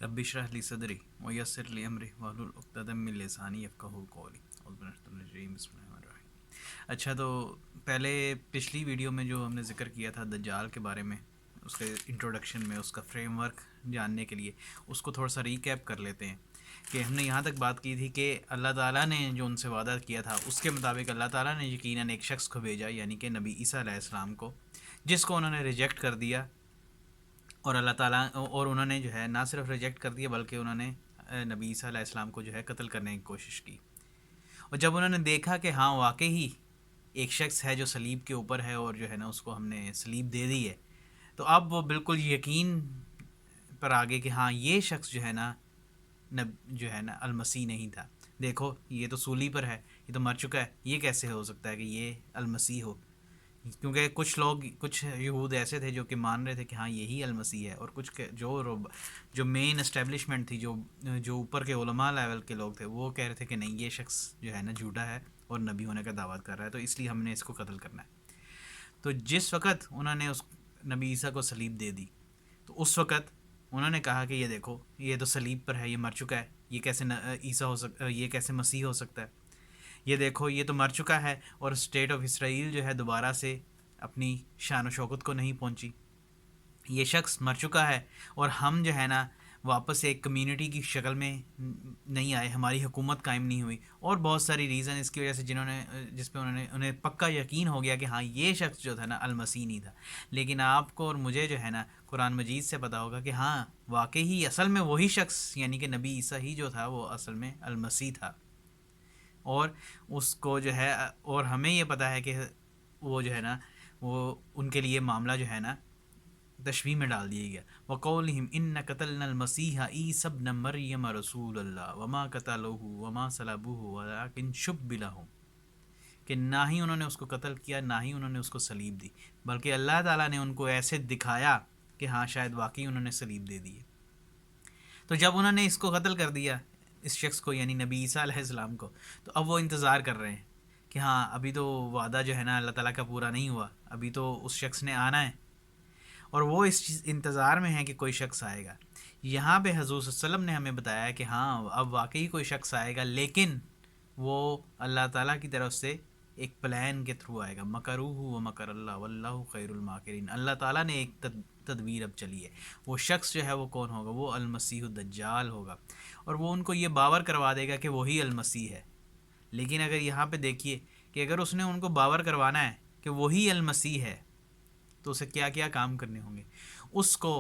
رب اشرح لی صدری ویسر لی امری واحلل عقدۃ من لسانی یفقہوا قولی اعوذ باللہ من الشیطان الرجیم بسم اللہ الرحمن الرحیم۔ اچھا، تو پہلے پچھلی ویڈیو میں جو ہم نے ذکر کیا تھا دجال کے بارے میں، اس کے انٹروڈکشن میں، اس کا فریم ورک جاننے کے لیے اس کو تھوڑا سا ریکیپ کر لیتے ہیں کہ ہم نے یہاں تک بات کی تھی کہ اللہ تعالیٰ نے جو ان سے وعدہ کیا تھا اس کے مطابق اللہ تعالیٰ نے یقیناً ایک شخص کو بھیجا، یعنی کہ نبی عیسیٰ علیہ السلام کو، جس کو انہوں نے ریجیکٹ کر دیا، اور اللہ تعالیٰ اور انہوں نے جو ہے نہ صرف ریجیکٹ کر دیا بلکہ انہوں نے نبی عیسیٰ علیہ السلام کو جو ہے قتل کرنے کی کوشش کی۔ اور جب انہوں نے دیکھا کہ ہاں واقعی ایک شخص ہے جو صلیب کے اوپر ہے اور جو ہے نا اس کو ہم نے صلیب دے دی ہے، تو اب وہ بالکل یقین پر آگے کہ ہاں یہ شخص جو ہے نا جو ہے نا المسیح نہیں تھا۔ دیکھو یہ تو سولی پر ہے، یہ تو مر چکا ہے، یہ کیسے ہو سکتا ہے کہ یہ المسیح ہو؟ کیونکہ کچھ یہود ایسے تھے جو کہ مان رہے تھے کہ ہاں یہی المسیح ہے، اور کچھ جو مین اسٹیبلشمنٹ تھی، جو اوپر کے علماء لیول کے لوگ تھے، وہ کہہ رہے تھے کہ نہیں، یہ شخص جو ہے نا جھوٹا ہے اور نبی ہونے کا دعویٰ کر رہا ہے، تو اس لیے ہم نے اس کو قتل کرنا ہے۔ تو جس وقت انہوں نے اس نبی عیسیٰ کو صلیب دے دی، تو اس وقت انہوں نے کہا کہ یہ دیکھو، یہ تو صلیب پر ہے، یہ مر چکا ہے، یہ کیسے عیسیٰ ہو سکتا، یہ کیسے مسیح ہو سکتا ہے؟ یہ دیکھو یہ تو مر چکا ہے، اور اسٹیٹ آف اسرائیل جو ہے دوبارہ سے اپنی شان و شوکت کو نہیں پہنچی، یہ شخص مر چکا ہے، اور ہم جو ہے نا واپس ایک کمیونٹی کی شکل میں نہیں آئے، ہماری حکومت قائم نہیں ہوئی، اور بہت ساری ریزن اس کی وجہ سے جس پہ انہیں پکا یقین ہو گیا کہ ہاں یہ شخص جو تھا نا المسیح نہیں تھا۔ لیکن آپ کو اور مجھے جو ہے نا قرآن مجید سے پتہ ہوگا کہ ہاں واقعی اصل میں وہی شخص، یعنی کہ نبی عیسیٰ ہی جو تھا وہ اصل میں المسیح تھا، اور اس کو جو ہے، اور ہمیں یہ پتہ ہے کہ وہ جو ہے نا وہ ان کے لیے معاملہ جو ہے نا تشبیہ میں ڈال دیا گیا۔ وَقَوْلِهِمْ إِنَّ قَتَلْنَا الْمَسِيحَ عِيسَى ابْنَ مَرْيَمَ رَسُولَ اللَّهِ وَمَا قَتَلُوهُ وَمَا صَلَبُوهُ وَلَٰكِنْ شُبِّهَ لَهُمْ، کہ نہ ہی انہوں نے اس کو قتل کیا، نہ ہی انہوں نے اس کو صلیب دی، بلکہ اللہ تعالیٰ نے ان کو ایسے دکھایا کہ ہاں شاید واقعی انہوں نے صلیب دے دی ہے۔ تو جب انہوں نے اس کو قتل کر دیا، اس شخص کو، یعنی نبی عیسیٰ علیہ السلام کو، تو اب وہ انتظار کر رہے ہیں کہ ہاں ابھی تو وعدہ جو ہے نا اللہ تعالیٰ کا پورا نہیں ہوا، ابھی تو اس شخص نے آنا ہے، اور وہ اس انتظار میں ہے کہ کوئی شخص آئے گا۔ یہاں پہ حضور صلی اللہ علیہ وسلم نے ہمیں بتایا کہ ہاں اب واقعی کوئی شخص آئے گا، لیکن وہ اللہ تعالیٰ کی طرف سے ایک پلان کے تھرو آئے گا۔ مکروہ و مکر اللہ واللہ خیر الماکرین، اللہ تعالیٰ نے ایک تدبیر اب چلی ہے۔ وہ شخص جو ہے وہ کون ہوگا؟ وہ المسیح الدجال ہوگا، اور وہ ان کو یہ باور کروا دے گا کہ وہی المسیح ہے۔ لیکن اگر یہاں پہ دیکھیے کہ اگر اس نے ان کو باور کروانا ہے کہ وہی المسیح ہے، تو اسے کیا کیا کام کرنے ہوں گے؟ اس کو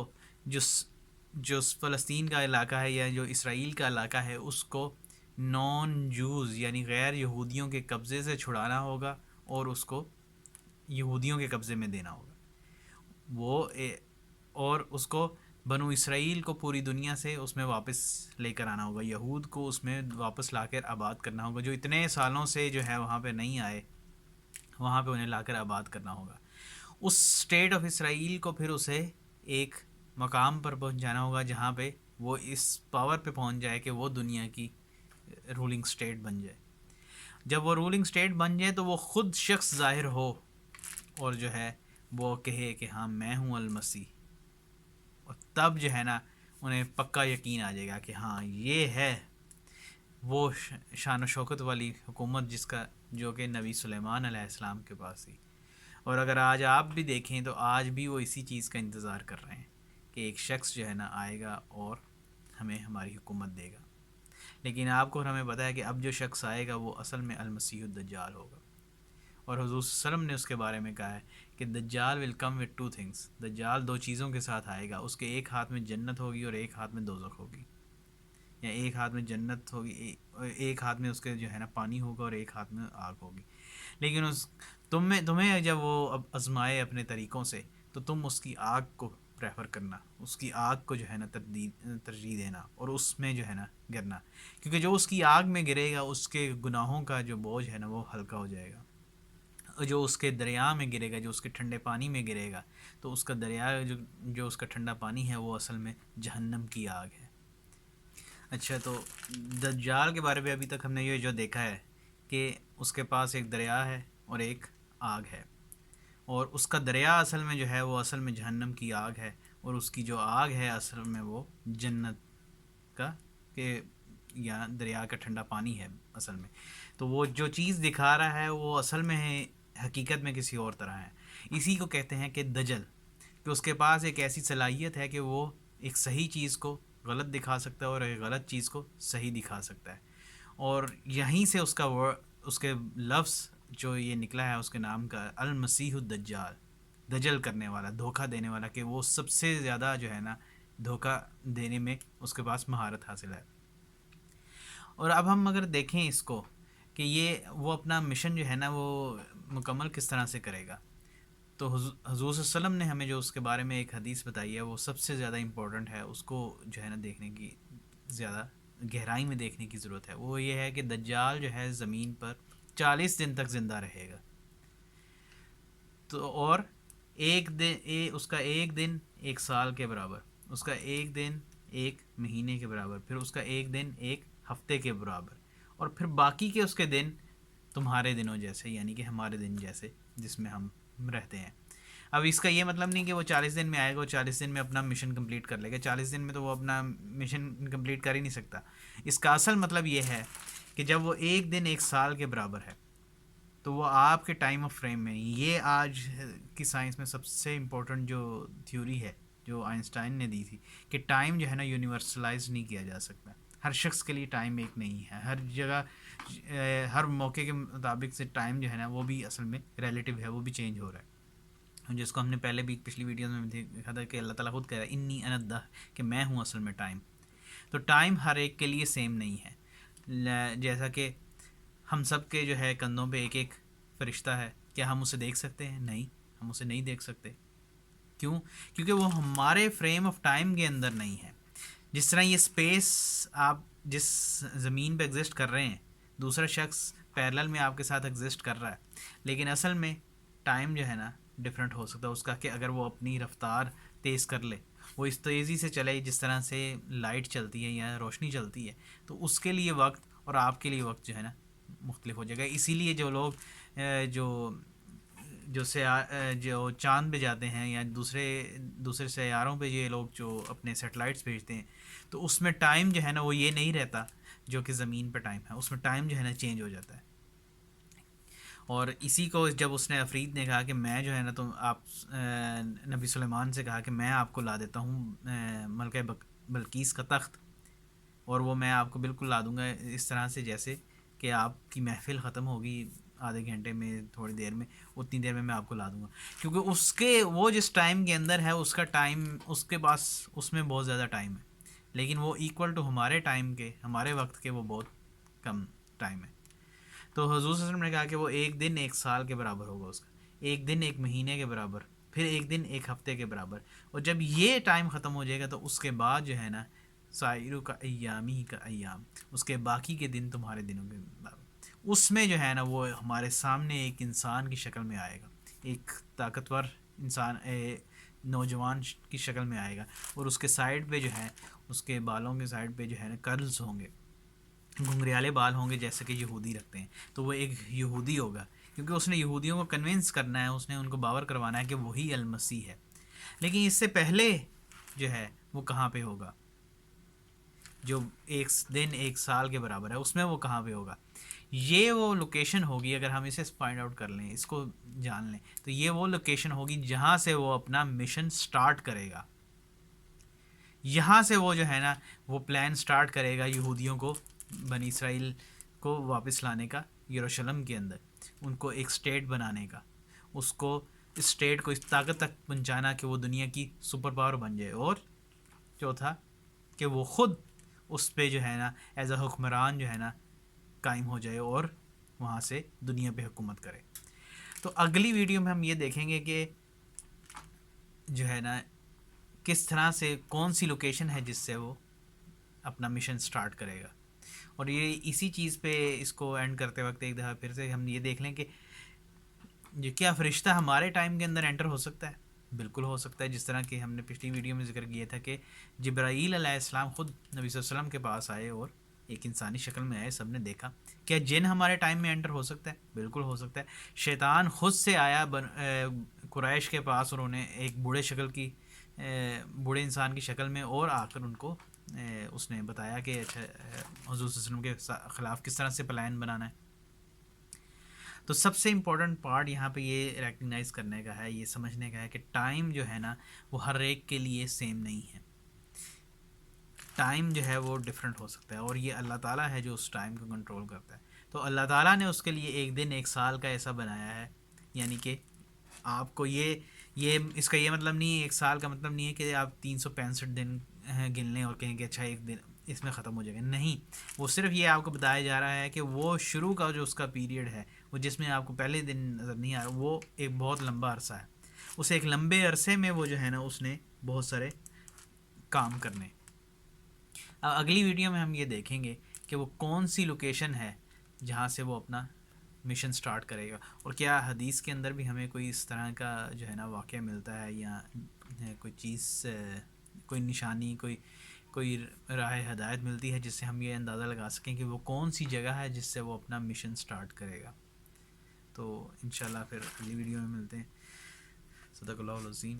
جو فلسطین کا علاقہ ہے یا جو اسرائیل کا علاقہ ہے، اس کو نان جوز یعنی غیر یہودیوں کے قبضے سے چھڑانا ہوگا، اور اس کو یہودیوں کے قبضے میں دینا ہوگا، اور اس کو بنو اسرائیل کو پوری دنیا سے اس میں واپس لے کر آنا ہوگا، یہود کو اس میں واپس لا کر آباد کرنا ہوگا، جو اتنے سالوں سے جو ہے وہاں پہ نہیں آئے، وہاں پہ انہیں لا کر آباد کرنا ہوگا۔ اس اسٹیٹ آف اسرائیل کو پھر اسے ایک مقام پر پہنچانا ہوگا جہاں پہ وہ اس پاور پہ پہنچ جائے کہ وہ دنیا کی رولنگ اسٹیٹ بن جائے۔ جب وہ رولنگ اسٹیٹ بن جائے تو وہ خود شخص ظاہر ہو، اور جو ہے وہ کہے کہ ہاں میں ہوں المسیح، اور تب جو ہے نا انہیں پکا یقین آ جائے گا کہ ہاں یہ ہے وہ شان و شوکت والی حکومت جو کہ نبی سلیمان علیہ السلام کے پاس تھی۔ اور اگر آج آپ بھی دیکھیں تو آج بھی وہ اسی چیز کا انتظار کر رہے ہیں کہ ایک شخص جو ہے نا آئے گا اور ہمیں ہماری حکومت دے گا۔ لیکن آپ کو اور ہمیں پتہ ہے کہ اب جو شخص آئے گا وہ اصل میں المسیح الدجال ہوگا، اور حضور صلی اللہ علیہ وسلم نے اس کے بارے میں کہا ہے کہ دجال ول کم وتھ ٹو تھنگس، دجال دو چیزوں کے ساتھ آئے گا، اس کے ایک ہاتھ میں جنت ہوگی اور ایک ہاتھ میں دوزخ ہوگی، یا ایک ہاتھ میں جنت ہوگی، ایک ہاتھ میں اس کے جو ہے نا پانی ہوگا اور ایک ہاتھ میں آگ ہوگی۔ لیکن تمہیں جب وہ اب آزمائے اپنے طریقوں سے، تو تم اس کی آگ کو پریفر کرنا، اس کی آگ کو جو ہے نا ترجیح دینا، اور اس میں جو ہے نا گرنا، کیونکہ جو اس کی آگ میں گرے گا اس کے گناہوں کا جو بوجھ ہے نا وہ ہلکا ہو جائے گا۔ جو اس کے دریا میں گرے گا، جو اس کے ٹھنڈے پانی میں گرے گا، تو اس کا دریا جو اس کا ٹھنڈا پانی ہے وہ اصل میں جہنم کی آگ ہے۔ اچھا، تو دجال کے بارے میں ابھی تک ہم نے یہ جو دیکھا ہے کہ اس کے پاس ایک دریا ہے اور ایک آگ ہے، اور اس کا دریا اصل میں جو ہے وہ اصل میں جہنم کی آگ ہے، اور اس کی جو آگ ہے اصل میں وہ جنت کا کہ یا دریا کا ٹھنڈا پانی ہے اصل میں. تو وہ جو چیز دکھا رہا ہے وہ اصل میں ہے حقیقت میں کسی اور طرح ہے. اسی کو کہتے ہیں کہ دجل، کہ اس کے پاس ایک ایسی صلاحیت ہے کہ وہ ایک صحیح چیز کو غلط دکھا سکتا ہے اور ایک غلط چیز کو صحیح دکھا سکتا ہے. اور یہیں سے اس کے لفظ جو یہ نکلا ہے اس کے نام کا، المسیح الدجال، دجل کرنے والا، دھوکہ دینے والا، کہ وہ سب سے زیادہ جو ہے نا دھوکہ دینے میں اس کے پاس مہارت حاصل ہے. اور اب ہم اگر دیکھیں اس کو کہ یہ وہ اپنا مشن جو ہے نا وہ مکمل کس طرح سے کرے گا، تو حضور صلی اللہ علیہ وسلم نے ہمیں جو اس کے بارے میں ایک حدیث بتائی ہے وہ سب سے زیادہ امپورٹنٹ ہے. اس کو جو ہے نا دیکھنے کی زیادہ گہرائی میں دیکھنے کی ضرورت ہے. وہ یہ ہے کہ دجال جو ہے زمین پر 40 دن تک زندہ رہے گا. تو اور ایک دن اس کا ایک دن ایک سال کے برابر، اس کا ایک دن ایک مہینے کے برابر، پھر اس کا ایک دن ایک ہفتے کے برابر، اور پھر باقی کے اس کے دن تمہارے دنوں جیسے، یعنی کہ ہمارے دن جیسے جس میں ہم رہتے ہیں. اب اس کا یہ مطلب نہیں کہ وہ 40 دن میں آئے گا، وہ 40 دن میں اپنا مشن کمپلیٹ کر لے گا. 40 دن میں تو وہ اپنا مشن کمپلیٹ کر ہی نہیں سکتا. اس کا اصل مطلب یہ ہے کہ جب وہ ایک دن ایک سال کے برابر ہے تو وہ آپ کے ٹائم آف فریم میں، یہ آج کی سائنس میں سب سے امپورٹنٹ جو تھیوری ہے جو آئنسٹائن نے دی تھی کہ ٹائم جو ہے نا یونیورسلائز نہیں کیا جا سکتا. ہر شخص کے لیے ٹائم ایک نہیں ہے. ہر جگہ ہر موقع کے مطابق سے ٹائم جو ہے نا وہ بھی اصل میں ریلیٹیو ہے، وہ بھی چینج ہو رہا ہے. جس کو ہم نے پہلے بھی پچھلی ویڈیوز میں دیکھا تھا کہ اللہ تعالیٰ خود کہہ رہا ہے انی انا الدہر، کہ میں ہوں اصل میں ٹائم. تو ٹائم ہر ایک کے لیے سیم نہیں ہے. جیسا کہ ہم سب کے جو ہے کندھوں پہ ایک ایک فرشتہ ہے، کیا ہم اسے دیکھ سکتے ہیں؟ نہیں، ہم اسے نہیں دیکھ سکتے. کیوں؟ کیونکہ وہ ہمارے فریم آف ٹائم کے اندر نہیں ہے. جس طرح یہ اسپیس، آپ جس زمین پہ ایگزسٹ کر رہے ہیں، دوسرا شخص پیرلل میں آپ کے ساتھ ایگزسٹ کر رہا ہے، لیکن اصل میں ٹائم جو ہے نا ڈفرینٹ ہو سکتا ہے اس کا، کہ اگر وہ اپنی رفتار تیز کر لے، وہ اس تیزی سے چلے جس طرح سے لائٹ چلتی ہے یا روشنی چلتی ہے، تو اس کے لیے وقت اور آپ کے لیے وقت جو ہے نا مختلف ہو جائے گا. اسی لیے جو لوگ جو چاند پہ جاتے ہیں یا دوسرے سیاروں پہ یہ لوگ جو اپنے سیٹلائٹس بھیجتے ہیں، تو اس میں ٹائم جو ہے نا وہ یہ نہیں رہتا جو کہ زمین پہ ٹائم ہے. اس میں ٹائم جو ہے نا چینج ہو جاتا ہے. اور اسی کو جب اس نے عفریت نے کہا کہ میں جو ہے نا تو آپ نبی سلیمان سے کہا کہ میں آپ کو لا دیتا ہوں ملکہ بلقیس کا تخت، اور وہ میں آپ کو بالکل لا دوں گا اس طرح سے جیسے کہ آپ کی محفل ختم ہوگی آدھے گھنٹے میں، تھوڑی دیر میں، اتنی دیر میں آپ کو لا دوں گا. کیونکہ اس کے وہ جس ٹائم کے اندر ہے اس کا ٹائم اس کے پاس اس میں بہت زیادہ ٹائم ہے، لیکن وہ ایکول ٹو ہمارے ٹائم کے، ہمارے وقت کے وہ بہت کم ٹائم ہے. تو حضور صلی اللہ علیہ وسلم نے کہا کہ وہ ایک دن ایک سال کے برابر ہوگا اس کا، ایک دن ایک مہینے کے برابر، پھر ایک دن ایک ہفتے کے برابر. اور جب یہ ٹائم ختم ہو جائے گا تو اس کے بعد جو ہے نا سائرو کا ایامی کا ایام، اس کے باقی کے دن تمہارے دنوں کے برابر. اس میں جو ہے نا وہ ہمارے سامنے ایک انسان کی شکل میں آئے گا، ایک طاقتور انسان، نوجوان کی شکل میں آئے گا، اور اس کے سائڈ پہ جو ہے، اس کے بالوں کے سائڈ پہ جو ہے نا کرلز ہوں گے، گھنگریالے بال ہوں گے جیسے کہ یہودی رکھتے ہیں. تو وہ ایک یہودی ہوگا، کیونکہ اس نے یہودیوں کو کنونس کرنا ہے، اس نے ان کو باور کروانا ہے کہ وہی المسیح ہے. لیکن اس سے پہلے جو ہے وہ کہاں پہ ہوگا؟ جو ایک دن ایک سال کے برابر ہے، اس میں وہ کہاں پہ ہوگا؟ یہ وہ لوکیشن ہوگی، اگر ہم اسے فائنڈ آؤٹ کر لیں، اس کو جان لیں، تو یہ وہ لوکیشن ہوگی جہاں سے وہ اپنا مشن سٹارٹ کرے گا. یہاں سے وہ جو ہے نا وہ پلان سٹارٹ کرے گا یہودیوں کو، بنی اسرائیل کو واپس لانے کا یروشلم کے اندر، ان کو ایک سٹیٹ بنانے کا، اس کو اس سٹیٹ کو اس طاقت تک پہنچانا کہ وہ دنیا کی سپر پاور بن جائے. اور چوتھا کہ وہ خود اس پہ جو ہے نا ایز اے حکمران جو ہے نا قائم ہو جائے اور وہاں سے دنیا پہ حکومت کرے. تو اگلی ویڈیو میں ہم یہ دیکھیں گے کہ جو ہے نا کس طرح سے کون سی لوکیشن ہے جس سے وہ اپنا مشن سٹارٹ کرے گا. اور یہ اسی چیز پہ اس کو اینڈ کرتے وقت ایک دفعہ پھر سے ہم یہ دیکھ لیں کہ جو کیا فرشتہ ہمارے ٹائم کے اندر انٹر ہو سکتا ہے؟ بالکل ہو سکتا ہے. جس طرح کہ ہم نے پچھلی ویڈیو میں ذکر کیا تھا کہ جبرائیل علیہ السلام خود نبی صلی اللہ علیہ وسلم کے پاس آئے اور ایک انسانی شکل میں آئے، سب نے دیکھا. کیا جن ہمارے ٹائم میں انٹر ہو سکتا ہے؟ بالکل ہو سکتا ہے. شیطان خود سے آیا قریش کے پاس، اور انہیں ایک بوڑھے انسان کی شکل میں، اور آ کر ان کو اس نے بتایا کہ اچھا حضور صلی اللہ علیہ وسلم کے خلاف کس طرح سے پلان بنانا ہے. تو سب سے امپورٹنٹ پارٹ یہاں پہ یہ ریکگنائز کرنے کا ہے, یہ سمجھنے کا ہے کہ ٹائم جو ہے نا وہ ہر ایک کے لیے سیم نہیں ہے. ٹائم جو ہے وہ ڈفرینٹ ہو سکتا ہے, اور یہ اللہ تعالیٰ ہے جو اس ٹائم کو کنٹرول کرتا ہے. تو اللہ تعالیٰ نے اس کے لیے ایک دن ایک سال کا ایسا بنایا ہے, یعنی کہ آپ کو یہ اس کا یہ مطلب نہیں ہے, ایک سال کا مطلب نہیں ہے کہ آپ 365 دن گن لیں اور کہیں کہ اچھا ایک دن اس میں ختم ہو جائے گا. نہیں, وہ صرف یہ آپ کو بتایا جا رہا ہے کہ وہ شروع کا جو اس کا پیریڈ ہے وہ جس میں آپ کو پہلے دن نظر نہیں آ رہا, وہ ایک بہت لمبا عرصہ ہے. اس ایک لمبے عرصے میں وہ جو ہے نا اس نے بہت سارے کام کرنے. اگلی ویڈیو میں ہم یہ دیکھیں گے کہ وہ کون سی لوکیشن ہے جہاں سے وہ اپنا مشن سٹارٹ کرے گا, اور کیا حدیث کے اندر بھی ہمیں کوئی اس طرح کا جو ہے نا واقعہ ملتا ہے, یا کوئی چیز, کوئی نشانی, کوئی راہ ہدایت ملتی ہے جس سے ہم یہ اندازہ لگا سکیں کہ وہ کون سی جگہ ہے جس سے وہ اپنا مشن سٹارٹ کرے گا. تو انشاءاللہ پھر اگلی ویڈیو میں ملتے ہیں. صدق اللہ العظیم.